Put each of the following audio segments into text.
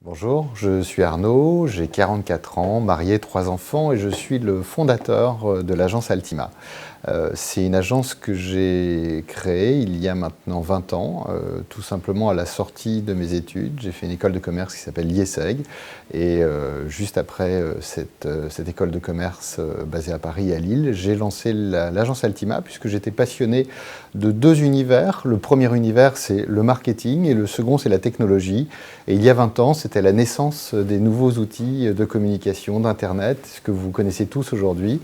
Bonjour, je suis Arnaud, j'ai 44 ans, marié, 3 enfants et je suis le fondateur de l'agence Altima. C'est une agence que j'ai créée il y a maintenant 20 ans, tout simplement à la sortie de mes études. J'ai fait une école de commerce qui s'appelle l'IESEG et juste après cette école de commerce basée à Paris et à Lille, j'ai lancé l'agence Altima puisque j'étais passionné de deux univers. Le premier univers, c'est le marketing et le second, c'est la technologie. Et il y a 20 ans, c'était la naissance des nouveaux outils de communication, d'Internet, ce que vous connaissez tous aujourd'hui.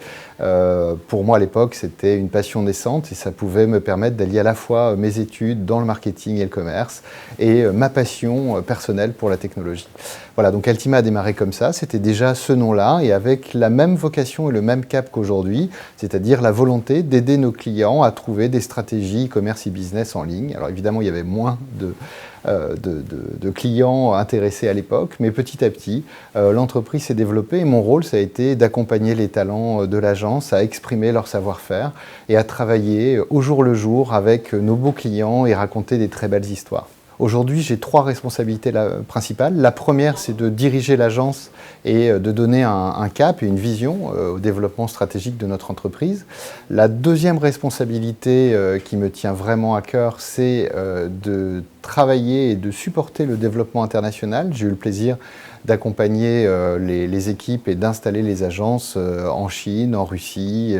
Pour moi, à l'époque, c'était une passion naissante et ça pouvait me permettre d'allier à la fois mes études dans le marketing et le commerce et ma passion personnelle pour la technologie. Voilà, donc Altima a démarré comme ça, c'était déjà ce nom-là et avec la même vocation et le même cap qu'aujourd'hui, c'est-à-dire la volonté d'aider nos clients à trouver des stratégies e-commerce et business en ligne. Alors évidemment, il y avait moins de clients intéressés à l'époque, mais petit à petit, l'entreprise s'est développée et mon rôle, ça a été d'accompagner les talents de l'agence à exprimer leur savoir-faire et à travailler au jour le jour avec nos beaux clients et raconter des très belles histoires. Aujourd'hui, j'ai 3 responsabilités principales. La première, c'est de diriger l'agence et de donner un cap et une vision au développement stratégique de notre entreprise. La deuxième responsabilité qui me tient vraiment à cœur, c'est de travailler et de supporter le développement international. J'ai eu le plaisir d'accompagner les équipes et d'installer les agences en Chine, en Russie,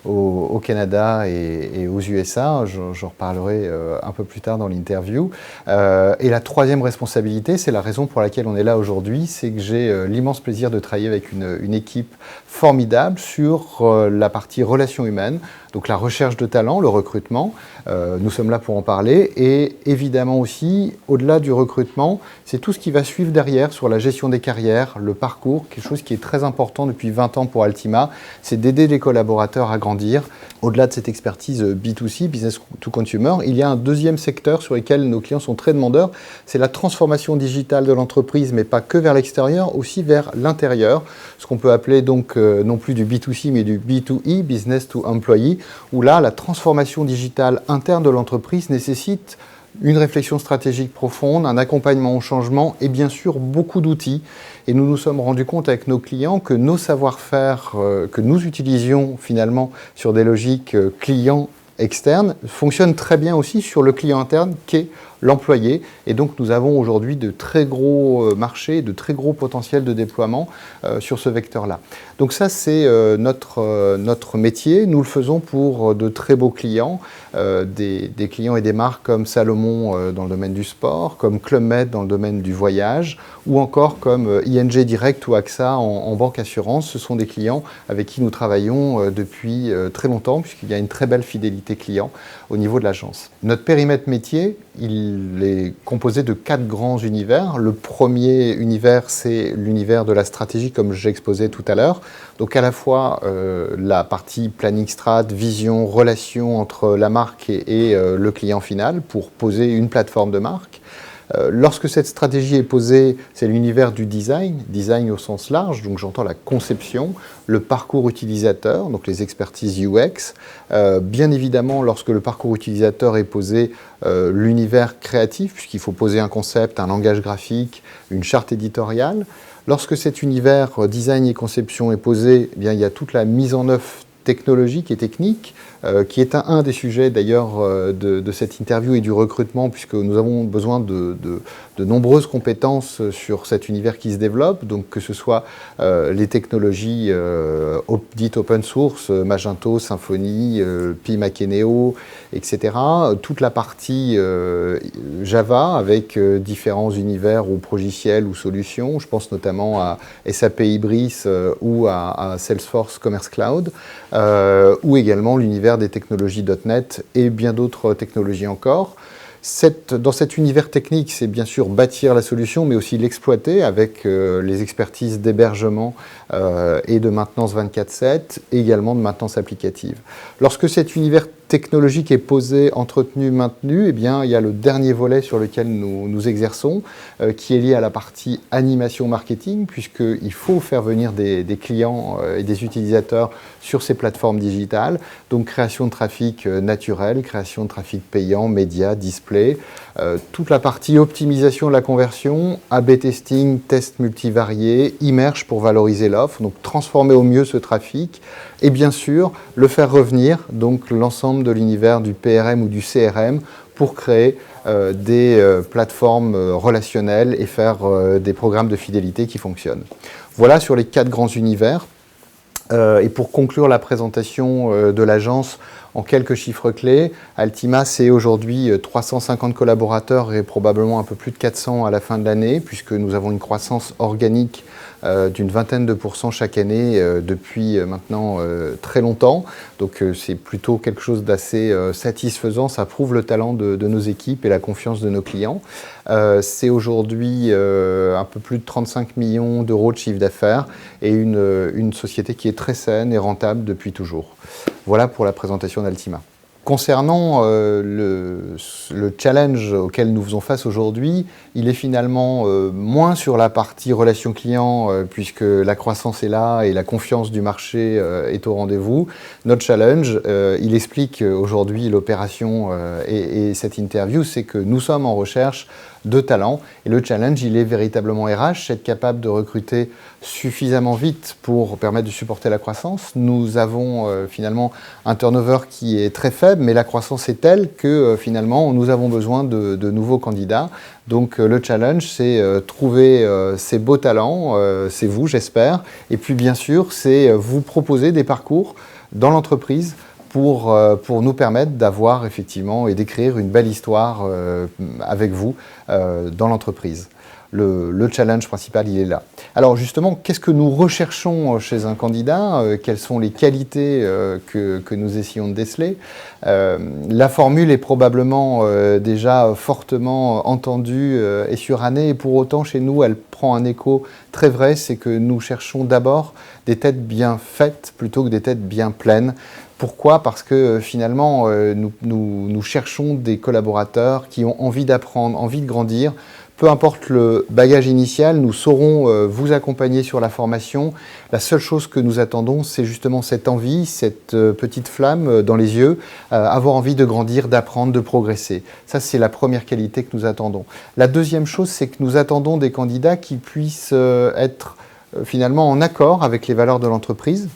au Canada et aux USA. J'en reparlerai un peu plus tard dans l'interview. Et la troisième responsabilité, c'est la raison pour laquelle on est là aujourd'hui, c'est que j'ai l'immense plaisir de travailler avec une équipe formidable sur la partie relations humaines, donc la recherche de talent, le recrutement. Nous sommes là pour en parler. Et évidemment aussi, au-delà du recrutement, c'est tout ce qui va suivre derrière sur la gestion des carrières, le parcours, quelque chose qui est très important depuis 20 ans pour Altima, c'est d'aider les collaborateurs à grandir. Au-delà de cette expertise B2C, Business to Consumer, il y a un deuxième secteur sur lequel nos clients sont très demandeurs, c'est la transformation digitale de l'entreprise, mais pas que vers l'extérieur, aussi vers l'intérieur, ce qu'on peut appeler donc non plus du B2C, mais du B2E, Business to Employee, où là, la transformation digitale interne de l'entreprise nécessite une réflexion stratégique profonde, un accompagnement au changement et bien sûr beaucoup d'outils. Et nous nous sommes rendus compte avec nos clients que nos savoir-faire que nous utilisions finalement sur des logiques clients externes fonctionnent très bien aussi sur le client interne qui est l'employé. Et donc nous avons aujourd'hui de très gros marchés, de très gros potentiels de déploiement sur ce vecteur-là. Donc ça, c'est notre métier. Nous le faisons pour de très beaux clients, des clients et des marques comme Salomon dans le domaine du sport, comme Club Med dans le domaine du voyage, ou encore comme ING Direct ou AXA en banque assurance. Ce sont des clients avec qui nous travaillons depuis très longtemps, puisqu'il y a une très belle fidélité client au niveau de l'agence. Notre périmètre métier, il est composé de 4 grands univers. Le premier univers, c'est l'univers de la stratégie, comme j'exposais tout à l'heure. Donc à la fois la partie planning strat, vision, relation entre la marque et le client final pour poser une plateforme de marque. Lorsque cette stratégie est posée, c'est l'univers du design, design au sens large, donc j'entends la conception, le parcours utilisateur, donc les expertises UX. Bien évidemment, lorsque le parcours utilisateur est posé, l'univers créatif, puisqu'il faut poser un concept, un langage graphique, une charte éditoriale. Lorsque cet univers design et conception est posé, eh bien, il y a toute la mise en œuvre technologique et technique, qui est un des sujets d'ailleurs de cette interview et du recrutement, puisque nous avons besoin de nombreuses compétences sur cet univers qui se développe, donc que ce soit les technologies dites open source, Magento, Symfony, Pim-Akeneo, etc. Toute la partie Java avec différents univers ou progiciels ou solutions, je pense notamment à SAP Hybris ou à Salesforce Commerce Cloud, ou également l'univers des technologies .NET et bien d'autres technologies encore. Dans cet univers technique, c'est bien sûr bâtir la solution, mais aussi l'exploiter avec les expertises d'hébergement et de maintenance 24/7, et également de maintenance applicative. Lorsque cet univers technologie qui est posée, entretenue, maintenue, eh bien, il y a le dernier volet sur lequel nous exerçons, qui est lié à la partie animation marketing, puisqu'il faut faire venir des clients et des utilisateurs sur ces plateformes digitales. Donc, création de trafic naturel, création de trafic payant, médias, display, toute la partie optimisation de la conversion, A/B testing, tests multivariés, immerge pour valoriser l'offre, donc transformer au mieux ce trafic, et bien sûr, le faire revenir, donc l'ensemble de l'univers du PRM ou du CRM, pour créer des plateformes relationnelles et faire des programmes de fidélité qui fonctionnent. Voilà sur les 4 grands univers. Et pour conclure la présentation de l'agence en quelques chiffres clés, Altima, c'est aujourd'hui 350 collaborateurs et probablement un peu plus de 400 à la fin de l'année, puisque nous avons une croissance organique d'une vingtaine de % chaque année depuis maintenant très longtemps. Donc c'est plutôt quelque chose d'assez satisfaisant. Ça prouve le talent de nos équipes et la confiance de nos clients. C'est aujourd'hui un peu plus de 35 millions d'euros de chiffre d'affaires et une société qui est très saine et rentable depuis toujours. Voilà pour la présentation d'Altima. Concernant le challenge auquel nous faisons face aujourd'hui, il est finalement moins sur la partie relation client puisque la croissance est là et la confiance du marché est au rendez-vous. Notre challenge, il explique aujourd'hui l'opération et cette interview, c'est que nous sommes en recherche de talents. Et le challenge, il est véritablement RH, être capable de recruter suffisamment vite pour permettre de supporter la croissance. Nous avons finalement un turnover qui est très faible, mais la croissance est telle que finalement, nous avons besoin de nouveaux candidats. Donc le challenge, c'est trouver ces beaux talents, c'est vous, j'espère. Et puis bien sûr, c'est vous proposer des parcours dans l'entreprise pour nous permettre d'avoir effectivement et d'écrire une belle histoire avec vous dans l'entreprise. Le challenge principal, il est là. Alors justement, qu'est-ce que nous recherchons chez un candidat? Quelles sont les qualités que nous essayons de déceler? La formule est probablement déjà fortement entendue et surannée, et pour autant, chez nous, elle prend un écho très vrai, c'est que nous cherchons d'abord des têtes bien faites plutôt que des têtes bien pleines. Pourquoi? Parce que finalement, nous cherchons des collaborateurs qui ont envie d'apprendre, envie de grandir. Peu importe le bagage initial, nous saurons vous accompagner sur la formation. La seule chose que nous attendons, c'est justement cette envie, cette petite flamme dans les yeux, avoir envie de grandir, d'apprendre, de progresser. Ça, c'est la première qualité que nous attendons. La deuxième chose, c'est que nous attendons des candidats qui puissent être finalement en accord avec les valeurs de l'entreprise.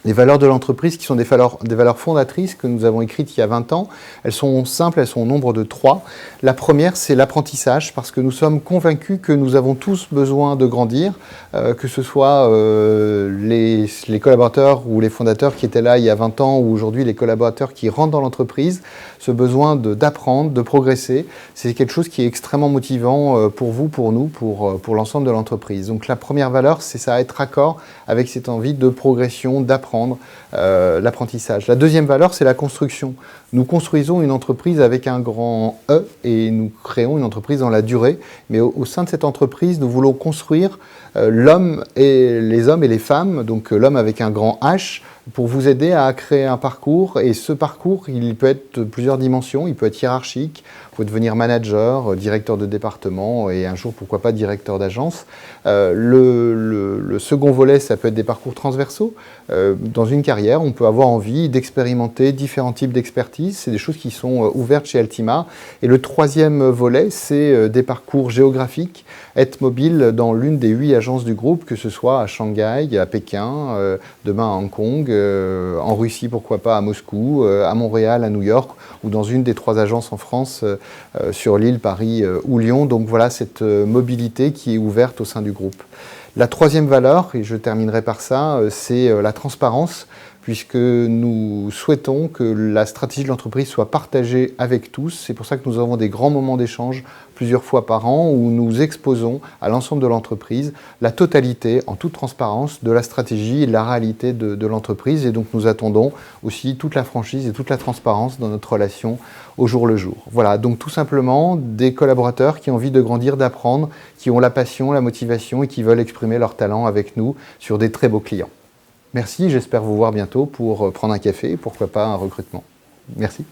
Les valeurs de l'entreprise qui sont des valeurs fondatrices que nous avons écrites il y a 20 ans. Elles sont simples, elles sont au nombre de 3. La première, c'est l'apprentissage, parce que nous sommes convaincus que nous avons tous besoin de grandir, que ce soit les collaborateurs ou les fondateurs qui étaient là il y a 20 ans, ou aujourd'hui les collaborateurs qui rentrent dans l'entreprise. Ce besoin d'apprendre, de progresser, c'est quelque chose qui est extrêmement motivant pour vous, pour nous, pour l'ensemble de l'entreprise. Donc la première valeur, c'est ça, être raccord avec cette envie de progression, d'apprendre, l'apprentissage. La deuxième valeur, c'est la construction. Nous construisons une entreprise avec un grand E et nous créons une entreprise dans la durée. Mais au sein de cette entreprise, nous voulons construire l'homme et les hommes et les femmes, donc l'homme avec un grand H, pour vous aider à créer un parcours. Et ce parcours, il peut être de plusieurs dimensions. Il peut être hiérarchique, il faut devenir manager, directeur de département et un jour, pourquoi pas, directeur d'agence. Le second volet, ça peut être des parcours transversaux. Dans une carrière, on peut avoir envie d'expérimenter différents types d'expertise. C'est des choses qui sont ouvertes chez Altima. Et le troisième volet, c'est des parcours géographiques. Être mobile dans l'une des 8 agences du groupe, que ce soit à Shanghai, à Pékin, demain à Hong Kong, en Russie, pourquoi pas, à Moscou, à Montréal, à New York, ou dans une des 3 agences en France, sur Lille, Paris ou Lyon. Donc voilà cette mobilité qui est ouverte au sein du groupe. La troisième valeur, et je terminerai par ça, c'est la transparence, puisque nous souhaitons que la stratégie de l'entreprise soit partagée avec tous. C'est pour ça que nous avons des grands moments d'échange plusieurs fois par an où nous exposons à l'ensemble de l'entreprise la totalité, en toute transparence, de la stratégie et de la réalité de l'entreprise. Et donc nous attendons aussi toute la franchise et toute la transparence dans notre relation au jour le jour. Voilà, donc tout simplement des collaborateurs qui ont envie de grandir, d'apprendre, qui ont la passion, la motivation et qui veulent exprimer leur talent avec nous sur des très beaux clients. Merci, j'espère vous voir bientôt pour prendre un café et pourquoi pas un recrutement. Merci.